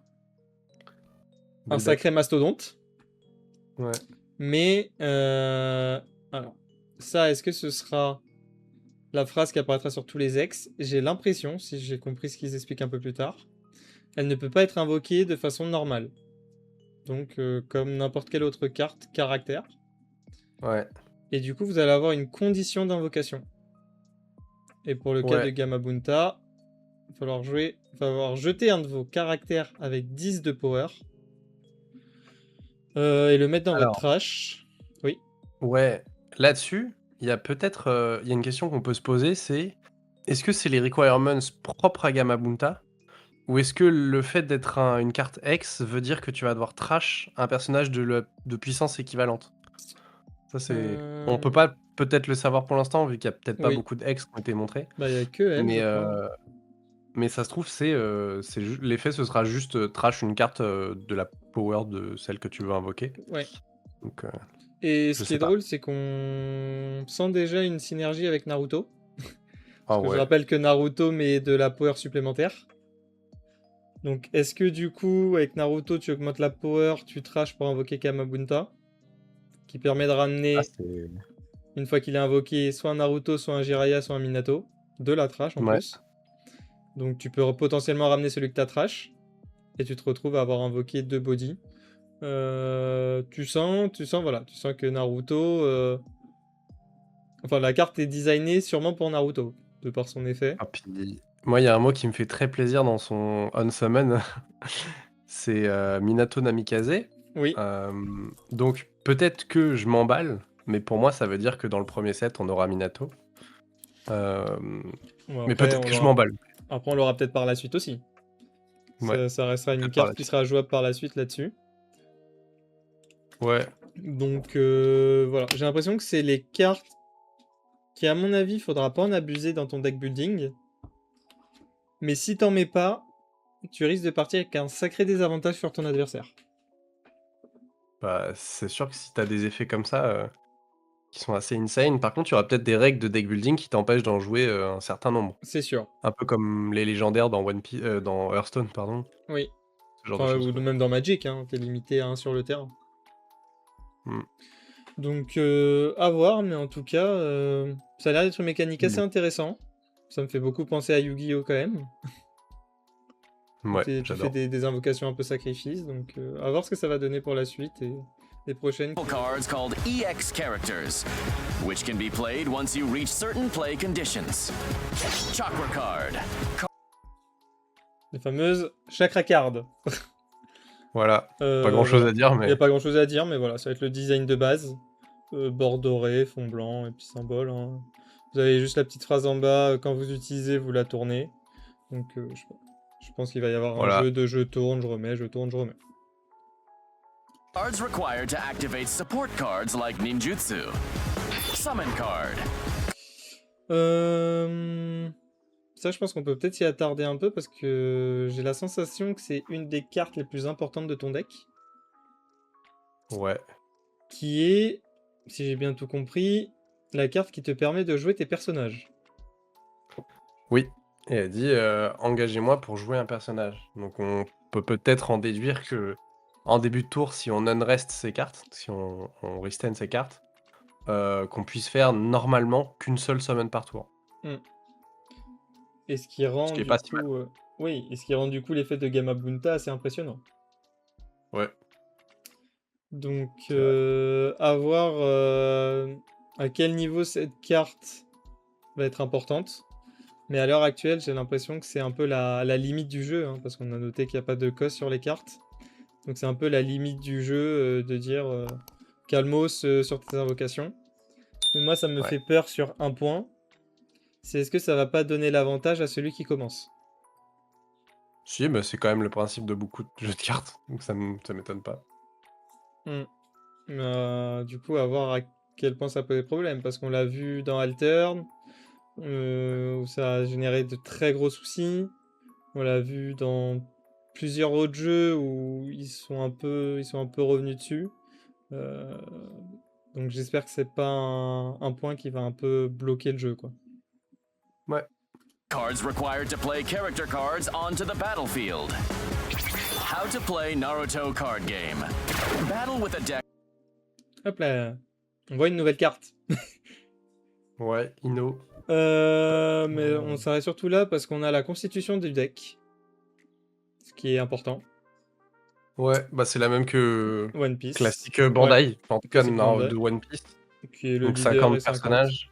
Belle sacré mastodonte. bête. Ouais. Mais, alors, ça, est-ce que ce sera la phrase qui apparaîtra sur tous les ex? J'ai l'impression, si j'ai compris ce qu'ils expliquent un peu plus tard, elle ne peut pas être invoquée de façon normale. Donc, comme n'importe quelle autre carte caractère. Ouais. Et du coup, vous allez avoir une condition d'invocation. Et pour le cas de Ouais. Gamabunta, il va falloir jeter un de vos caractères avec 10 de power. Et le mettre dans votre Alors, trash. Oui. ouais. Là-dessus, il y a peut-être il y a une question qu'on peut se poser, c'est est-ce que c'est les requirements propres à Gamabunta? Ou est-ce que le fait d'être une carte X veut dire que tu vas devoir trash un personnage de puissance équivalente? Ça, c'est. On peut pas peut-être le savoir pour l'instant, vu qu'il y a peut-être pas Oui. beaucoup de X qui ont été montrés. Bah, il y a que elle, Mais, je crois. mais ça se trouve, l'effet, ce sera juste trash une carte de la power de celle que tu veux invoquer. Ouais. Donc, Et je ce qui sais est pas. drôle, c'est qu'on sent déjà une synergie avec Naruto. Ah Parce que je ouais. rappelle que Naruto met de la power supplémentaire. Donc, est-ce que du coup, avec Naruto, tu augmentes la power, tu trash pour invoquer Kamabunta, qui permet de Ah, ramener, c'est. une fois qu'il est invoqué, soit un Naruto, soit un Jiraiya, soit un Minato, de la trash en Ouais. plus. Donc, tu peux potentiellement ramener celui que t'as trash, et tu te retrouves à avoir invoqué 2 body. Tu sens que Naruto, enfin, la carte est designée sûrement pour Naruto, de par son effet. Ah, puis, moi, il y a un mot qui me fait très plaisir dans son Unsummon. C'est Minato Namikaze. Oui. Donc, peut-être que je m'emballe, mais pour moi, ça veut dire que dans le premier set, on aura Minato. Bon, Mais après, peut-être que je m'emballe. on l'aura peut-être par la suite aussi. Ouais, Ça restera une peut-être par carte la qui suite. sera jouable par la suite là-dessus. Ouais, Donc voilà, j'ai l'impression que c'est les cartes qui, à mon avis, faudra pas en abuser dans ton deck building. Mais si t'en mets pas, tu risques de partir avec un sacré désavantage sur ton adversaire. bah, c'est sûr que si t'as des effets comme ça, qui sont assez insane, par contre, il y aura peut-être des règles de deck building qui t'empêchent d'en jouer un certain nombre. C'est sûr. Un peu comme les légendaires dans dans Hearthstone, pardon. Oui. Ce genre de Enfin, choses, ou quoi. même dans Magic, hein, t'es limité à 1 sur le terrain. Mm. Donc à voir, mais en tout cas, ça a l'air d'être une mécanique assez intéressant. Ça me fait beaucoup penser à Yu-Gi-Oh quand même. Ouais, Tu fais j'adore. des invocations un peu sacrifices, donc à voir ce que ça va donner pour la suite et les prochaines. Cards called EX characters, which can be played once you reach certain play conditions. Chakra card. Les fameuses chakra cards. Voilà, pas grand-chose à dire, Il n'y mais a pas grand chose à dire, mais voilà, ça va être le design de base. Bord doré, fond blanc et puis symbole, hein. Vous avez juste la petite phrase en bas, quand vous utilisez, vous la tournez. Donc je pense qu'il va y avoir un voilà. jeu de je tourne, je remets, je tourne, je remets. Cards required to activate support cards like ninjutsu. Summon card. Ça, je pense qu'on peut peut-être s'y attarder un peu parce que j'ai la sensation que c'est une des cartes les plus importantes de ton deck. Ouais. Qui est, si j'ai bien tout compris, la carte qui te permet de jouer tes personnages. Oui, et elle dit engagez-moi pour jouer un personnage. Donc on peut peut-être en déduire que en début de tour, si on unrest ses cartes, si on restand ses cartes, qu'on puisse faire normalement qu'une seule summon par tour. Et ce qui rend Ce qui est du pas si mal. coup, oui, et ce qui rend du coup l'effet de Gamabunta assez impressionnant. Ouais. Donc C'est vrai. à voir à quel niveau cette carte va être importante. Mais à l'heure actuelle, j'ai l'impression que c'est un peu la limite du jeu, hein, parce qu'on a noté qu'il n'y a pas de cost sur les cartes. Donc c'est un peu la limite du jeu de dire calmos sur tes invocations. Mais moi, ça me Ouais. fait peur sur un point. C'est est-ce que ça va pas donner l'avantage à celui qui commence? Si, bah, c'est quand même le principe de beaucoup de jeux de cartes, donc ça m'étonne pas. Mm. Du coup, à voir à quel point ça posait problème, parce qu'on l'a vu dans Altern, où ça a généré de très gros soucis. On l'a vu dans plusieurs autres jeux où ils sont un peu revenus dessus. Euh, donc j'espère que c'est pas un point qui va un peu bloquer le jeu, quoi. Ouais. Cards required to play character cards onto the battlefield. How to play Naruto card game. Battle with a deck. Hop là, on voit une nouvelle carte. Ouais, Ino. Mais on s'arrête surtout là parce qu'on a la constitution du deck, ce qui est important. Ouais, bah c'est la même que One Piece, classique ouais, Bandai, en tout cas classique de Bandai, One Piece. qui est le Donc leader et 50 50. personnages,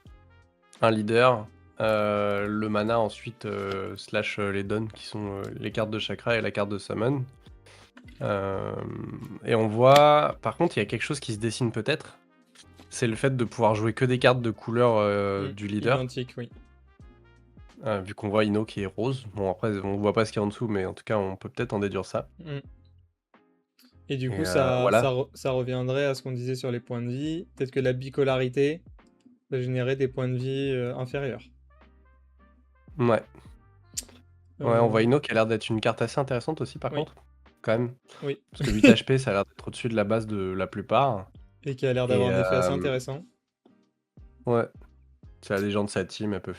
un leader, le mana ensuite, slash les dons qui sont les cartes de chakra et la carte de summon. Et on voit, par contre, il y a quelque chose qui se dessine peut-être. C'est le fait de pouvoir jouer que des cartes de couleur du leader. Identique, oui. Vu qu'on voit Ino qui est rose. Bon, après, on voit pas ce qu'il y a en dessous, mais en tout cas, on peut peut-être en déduire ça. Mm. Et du coup, Et voilà. ça reviendrait à ce qu'on disait sur les points de vie. Peut-être que la bicollarité va générer des points de vie inférieurs. Ouais. Ouais, on voit Euh, Ino qui a l'air d'être une carte assez intéressante aussi, par oui, contre. Quand même. oui. Parce que 8 HP, ça a l'air d'être au-dessus de la base de la plupart. Et qui a l'air Et d'avoir un effet assez intéressant. ouais, c'est la légende de sa team, elle peut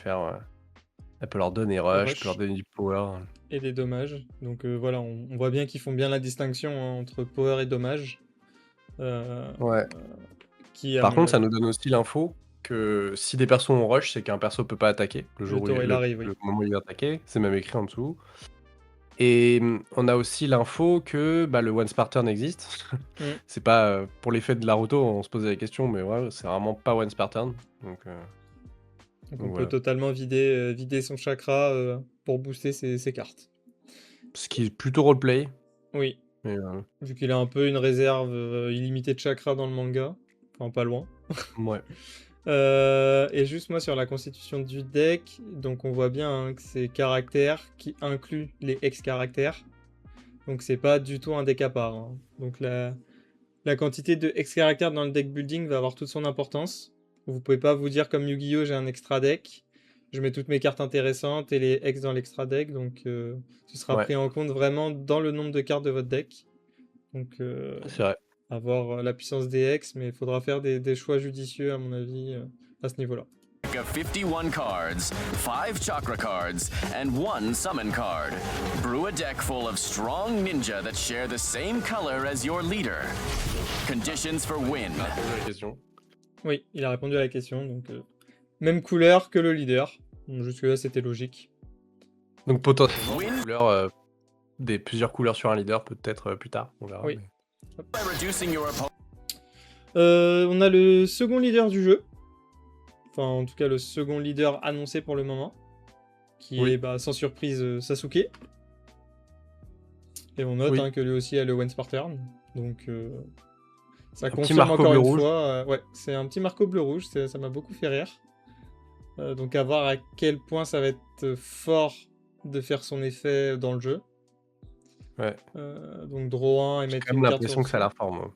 leur donner rush, peut leur Rush donner du power. et des dommages. Donc voilà, on voit bien qu'ils font bien la distinction hein, entre power et dommage. Ouais. Qui, à Par mon contre, ça avis, nous donne aussi l'info que si des persos ont rush, c'est qu'un perso peut pas attaquer le jour où tour il arrive, oui. le moment où il va attaquer. C'est même écrit en dessous. Et on a aussi l'info que bah, le Once per turn existe. Mm. C'est pas pour l'effet de Naruto, on se posait la question, mais ouais, c'est vraiment pas Once per turn. Donc Donc on peut voilà. totalement vider son chakra pour booster ses cartes. Ce qui est plutôt roleplay. Oui, Mais, vu qu'il a un peu une réserve illimitée de chakra dans le manga. Enfin, pas loin. ouais. Et juste moi sur la constitution du deck, donc on voit bien hein, que c'est caractères qui inclut les ex-caractères. Donc c'est pas du tout un deck à part. Hein. Donc la quantité de ex-caractères dans le deck building va avoir toute son importance. Vous pouvez pas vous dire comme Yu-Gi-Oh! J'ai un extra deck. Je mets toutes mes cartes intéressantes et les ex dans l'extra deck. Donc ce sera Ouais, pris en compte vraiment dans le nombre de cartes de votre deck. Donc c'est vrai. avoir la puissance des ex, mais il faudra faire des choix judicieux à mon avis à ce niveau-là. Of 51 cards, 5 chakra cards, and 1 summon card. Brew a deck full of strong ninja that share the same color as your leader. Conditions for win. La question. Oui, il a répondu à la question. Donc même couleur que le leader. Donc, jusque-là, c'était logique. Donc potentiellement, plusieurs couleurs sur un leader, peut-être plus tard, on verra. Oui. Mais... By reducing your opponent. On a le second leader du jeu. Enfin, en tout cas, le second leader annoncé pour le moment. Qui Oui. est, bah, sans surprise, Sasuke. Et on note Oui. hein, que lui aussi a le Once per turn. Donc, ça Un petit confirme Marco encore une bleu-rouge. fois. Ouais, c'est un petit Marco bleu-rouge. Ça m'a beaucoup fait rire. Donc, à voir à quel point ça va être fort de faire son effet dans le jeu. Ouais. Donc, draw 1 et J'ai mettre quand même une carte l'impression sur que ça a son. l'air fort, moi.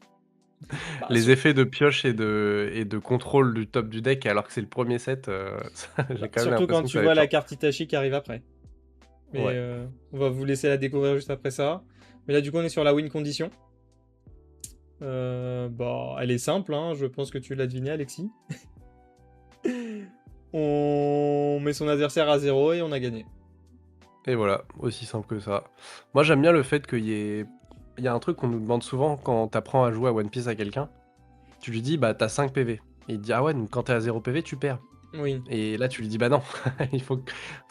Bah, Les effets de pioche et de contrôle du top du deck, alors que c'est le premier set, j'ai quand même surtout quand l'impression que tu ça va vois être la fort. carte Itachi qui arrive après. Mais Ouais. on va vous laisser la découvrir juste après ça. Mais là, du coup, on est sur la win condition. Bah, elle est simple, hein, je pense que tu l'as deviné, Alexis. On met son adversaire à 0 et on a gagné. Et voilà, aussi simple que ça. Moi, j'aime bien le fait qu'il y ait... Il y a un truc qu'on nous demande souvent quand t'apprends à jouer à One Piece à quelqu'un. Tu lui dis, bah, t'as 5 PV. Et il te dit, ah ouais, donc quand t'es à 0 PV, tu perds. Oui. Et là, tu lui dis, bah non, il faut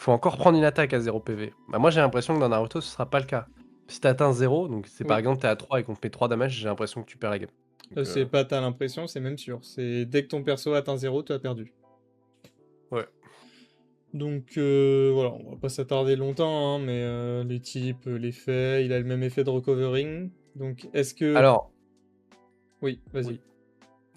encore prendre une attaque à 0 PV. Bah, moi, j'ai l'impression que dans Naruto, ce sera pas le cas. Si t'atteins 0, donc c'est par Oui. exemple, t'es à 3 et qu'on te met 3 damage, j'ai l'impression que tu perds la game. Donc, C'est pas t'as l'impression, c'est même sûr. C'est dès que ton perso atteint 0, tu as perdu. ouais. Donc voilà, on va pas s'attarder longtemps, hein, mais les types, l'effet, il a le même effet de recovering. Donc est-ce que... Alors, Oui, vas-y. oui.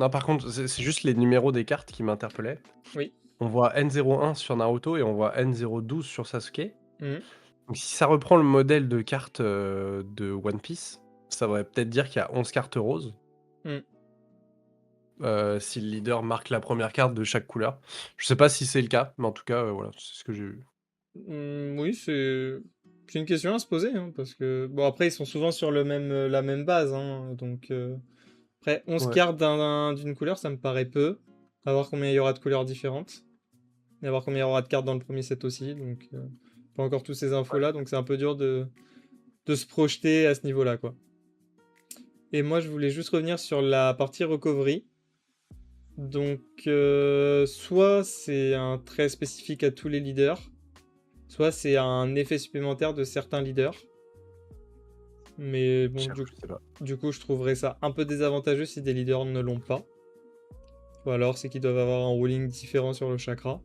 Non, par contre, c'est juste les numéros des cartes qui m'interpellaient. Oui. On voit N01 sur Naruto et on voit N012 sur Sasuke. Mhm. Donc si ça reprend le modèle de carte de One Piece, ça voudrait peut-être dire qu'il y a 11 cartes roses. Si le leader marque la première carte de chaque couleur. Je sais pas si c'est le cas, mais en tout cas, voilà, c'est ce que j'ai vu. Oui, c'est une question à se poser, hein, parce que bon, après ils sont souvent sur la même base, hein, donc après 11 Ouais. cartes d'une couleur, ça me paraît peu. À voir combien il y aura de couleurs différentes. Et à voir combien il y aura de cartes dans le premier set aussi, donc pas encore toutes ces infos là, donc c'est un peu dur de se projeter à ce niveau-là, quoi. Et moi je voulais juste revenir sur la partie recovery. Donc soit c'est un trait spécifique à tous les leaders, soit c'est un effet supplémentaire de certains leaders. Mais bon, J'avoue, je sais pas. du coup, je trouverais ça un peu désavantageux si des leaders ne l'ont pas. Ou alors c'est qu'ils doivent avoir un ruling différent sur le chakra.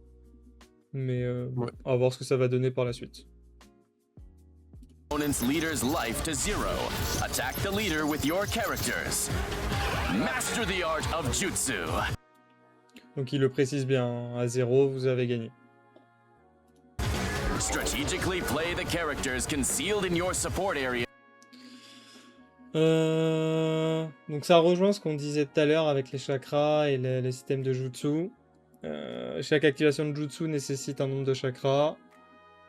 Mais Ouais. on va voir ce que ça va donner par la suite. Opponent's leader's life to 0. Attack the leader with your characters. Master the art of jutsu. Donc il le précise bien, hein, à 0, vous avez gagné. Strategically play the characters concealed in your support area. Donc ça rejoint ce qu'on disait tout à l'heure avec les chakras et les systèmes de jutsu. Chaque activation de jutsu nécessite un nombre de chakras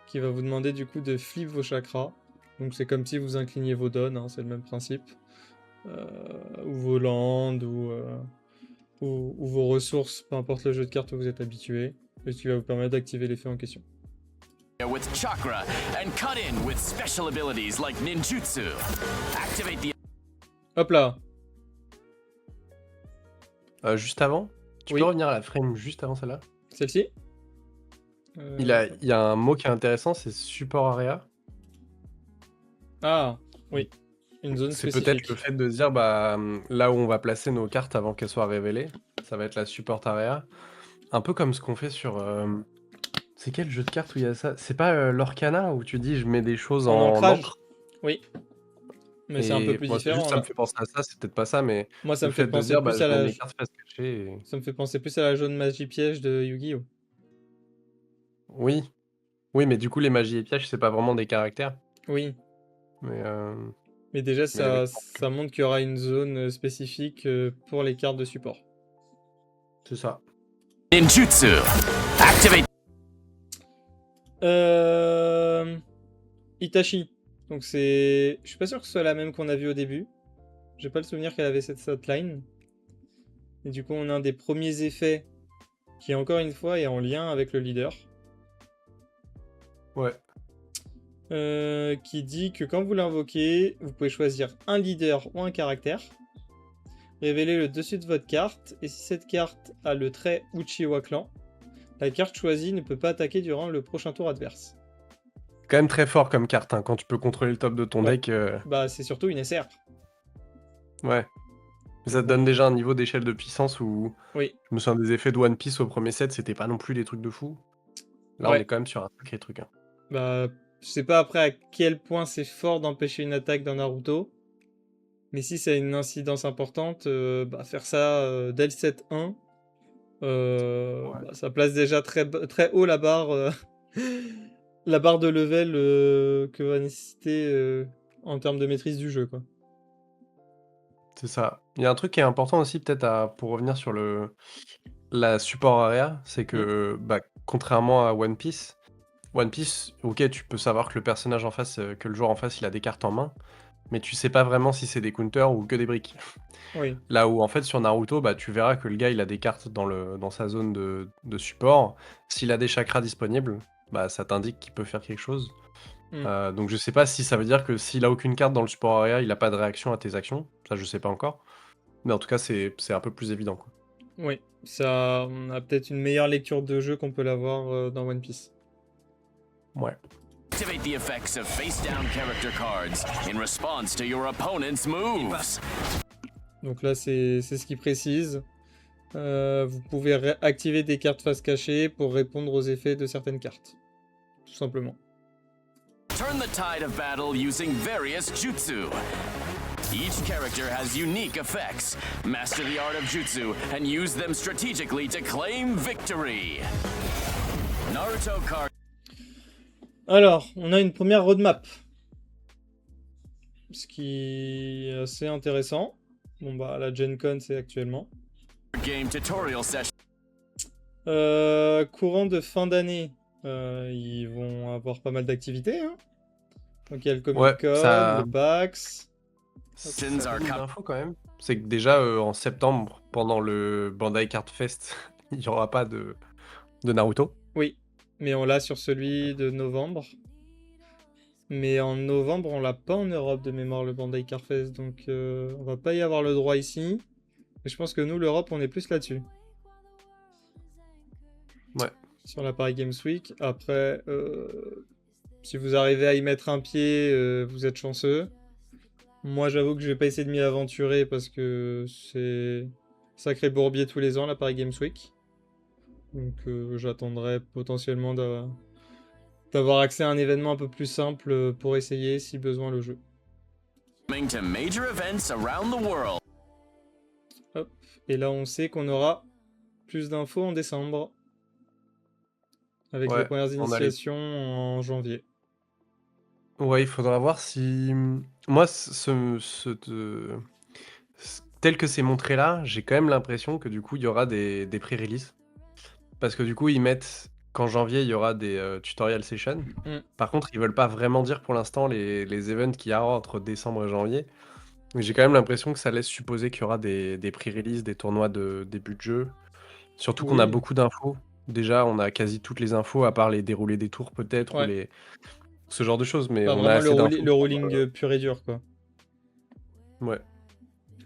qui va vous demander du coup de flip vos chakras. Donc c'est comme si vous incliniez vos dons, hein, c'est le même principe. Ou vos landes, ou vos ressources, peu importe le jeu de cartes où vous êtes habitué, et ce qui va vous permettre d'activer l'effet en question. With chakra and cut in with special abilities like ninjutsu. Activate the Hop là. Juste avant, tu Oui. peux revenir à la frame juste avant celle-là? Celle-ci Il y a un mot qui est intéressant, c'est support area. Ah, oui. Une zone C'est spécifique. peut-être le fait de se dire, bah, là où on va placer nos cartes avant qu'elles soient révélées, ça va être la support area. Un peu comme ce qu'on fait sur... C'est quel jeu de cartes où il y a ça? C'est pas l'Orcana où tu dis je mets des choses En en ancrage. encre? Oui. Mais c'est un peu plus moi, c'est différent, juste, ça me là. fait penser à ça, c'est peut-être pas ça, mais Moi, ça le me fait fait de penser dire, bah, plus je à mets la... mes cartes face cachée et... Ça me fait penser plus à la jaune magie piège de Yu-Gi-Oh! Oui. Oui, mais du coup, les magies et pièges, c'est pas vraiment des caractères. Oui. Mais, Mais déjà, mais avec... ça montre qu'il y aura une zone spécifique pour les cartes de support. C'est ça. ninjutsu. Activate Itachi. Donc c'est... Je suis pas sûr que ce soit la même qu'on a vu au début. J'ai pas le souvenir qu'elle avait cette statline. Et du coup, on a un des premiers effets qui, encore une fois, est en lien avec le leader. Ouais. Qui dit que quand vous l'invoquez, vous pouvez choisir un leader ou un caractère, révéler le dessus de votre carte, et si cette carte a le trait Uchiwa Clan, la carte choisie ne peut pas attaquer durant le prochain tour adverse. Quand même très fort comme carte, hein, quand tu peux contrôler le top de ton Ouais. deck. Bah, c'est surtout une SR. Ouais. Ça te donne déjà un niveau d'échelle de puissance où... Oui. Je me souviens des effets de One Piece au premier set, c'était pas non plus des trucs de fou. Là, on Ouais. est quand même sur un sacré truc. Hein. Bah, je sais pas après à quel point c'est fort d'empêcher une attaque dans Naruto, mais si ça a une incidence importante, bah, faire ça dès le set 1, bah, ça place déjà très haut la barre, la barre de level que va nécessiter en termes de maîtrise du jeu, quoi. C'est ça. Il y a un truc qui est important aussi, peut-être pour revenir sur la support area, c'est que, bah, contrairement à One Piece, ok, tu peux savoir que le personnage en face, que le joueur en face, il a des cartes en main, mais tu sais pas vraiment si c'est des counters ou que des briques. Oui. Là où en fait sur Naruto, bah, tu verras que le gars il a des cartes dans sa zone de support. S'il a des chakras disponibles, bah, ça t'indique qu'il peut faire quelque chose. Donc je sais pas si ça veut dire que s'il a aucune carte dans le support area, il a pas de réaction à tes actions. Ça je sais pas encore. Mais en tout cas c'est un peu plus évident, quoi. Oui, ça, on a peut-être une meilleure lecture de jeu qu'on peut l'avoir dans One Piece. Ouais. Activate the effects of face-down character cards in response to your opponent's moves. Donc là, c'est ce qu'il précise. Vous pouvez activer des cartes face cachée pour répondre aux effets de certaines cartes. Tout simplement. Turn the tide of battle using various jutsu. Each character has unique effects. Master the art of jutsu and use them strategically to claim victory. Naruto card. Alors, on a une première roadmap. Ce qui est assez intéressant. Bon bah la Gen Con c'est actuellement. Game tutorial session. Courant de fin d'année, ils vont avoir pas mal d'activités, hein. Donc il y a le Ouais, Comic Con, ça, le PAX. ça Sins are donne une coming. info quand même. C'est que déjà en septembre, pendant le Bandai Card Fest, il n'y aura pas de Naruto. Oui, mais on l'a sur celui de novembre. Mais en novembre, on l'a pas en Europe de mémoire, le Bandai Card Fest, donc on va pas y avoir le droit ici. Et je pense que nous, l'Europe, on est plus là-dessus. Ouais. Sur la Paris Games Week. Après, si vous arrivez à y mettre un pied, vous êtes chanceux. Moi, j'avoue que je vais pas essayer de m'y aventurer parce que c'est sacré bourbier tous les ans, la Paris Games Week. Donc j'attendrai potentiellement d'avoir accès à un événement un peu plus simple pour essayer, si besoin, le jeu. To major events around the world. Hop. Et là, on sait qu'on aura plus d'infos en décembre. Avec les Ouais, premières on a les... initiations en janvier. Ouais, il faudra voir si... Moi, tel que c'est montré là, j'ai quand même l'impression que du coup, il y aura des pré-release. Parce que du coup, ils mettent qu'en janvier, il y aura des tutorial sessions. Mm. Par contre, ils veulent pas vraiment dire pour l'instant les events qu'il y aura entre décembre et janvier. Mais j'ai quand même l'impression que ça laisse supposer qu'il y aura des pré-release, des tournois de début de jeu. Surtout qu'on a Oui. beaucoup d'infos. Déjà, on a quasi toutes les infos, à part les déroulés des tours peut-être, ou Ouais. ce genre de choses, mais Pas on a vraiment assez d'infos le pour, ruling pur et dur, quoi. ouais.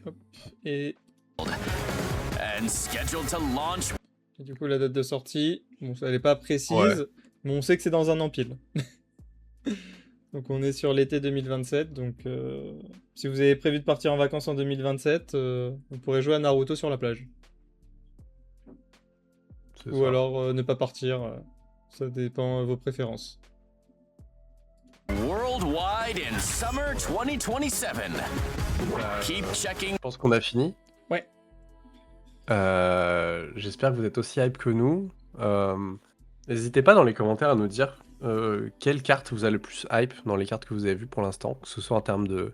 Hop. Et And scheduled to launch. du coup, la date de sortie, bon, elle n'est pas précise, Ouais. mais on sait que c'est dans un an pile. Donc on est sur l'été 2027, donc si vous avez prévu de partir en vacances en 2027, vous pourrez jouer à Naruto sur la plage. C'est Ou ça. alors ne pas partir, ça dépend de vos préférences. Worldwide in summer 2027. Keep checking. Je pense qu'on a fini. Ouais. J'espère que vous êtes aussi hype que nous. N'hésitez pas dans les commentaires à nous dire quelle carte vous a le plus hype dans les cartes que vous avez vues pour l'instant, que ce soit en termes de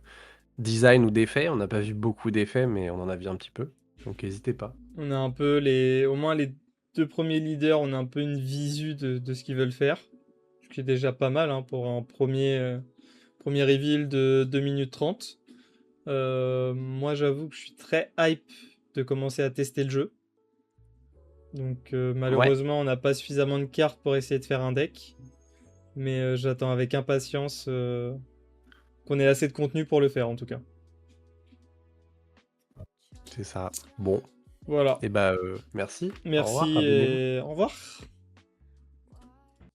design ou d'effets. On n'a pas vu beaucoup d'effets, mais on en a vu un petit peu. Donc n'hésitez pas. On a un peu au moins les 2 premiers leaders, on a un peu une visu de ce qu'ils veulent faire. Ce qui est déjà pas mal, hein, pour un premier reveal de 2 minutes 30. Moi, j'avoue que je suis très hype de commencer à tester le jeu. Donc malheureusement, on n'a pas suffisamment de cartes pour essayer de faire un deck. Mais j'attends avec impatience qu'on ait assez de contenu pour le faire, en tout cas. C'est ça. Bon. Voilà. Et bah merci. Au revoir. Merci Abonnez-vous. et au revoir.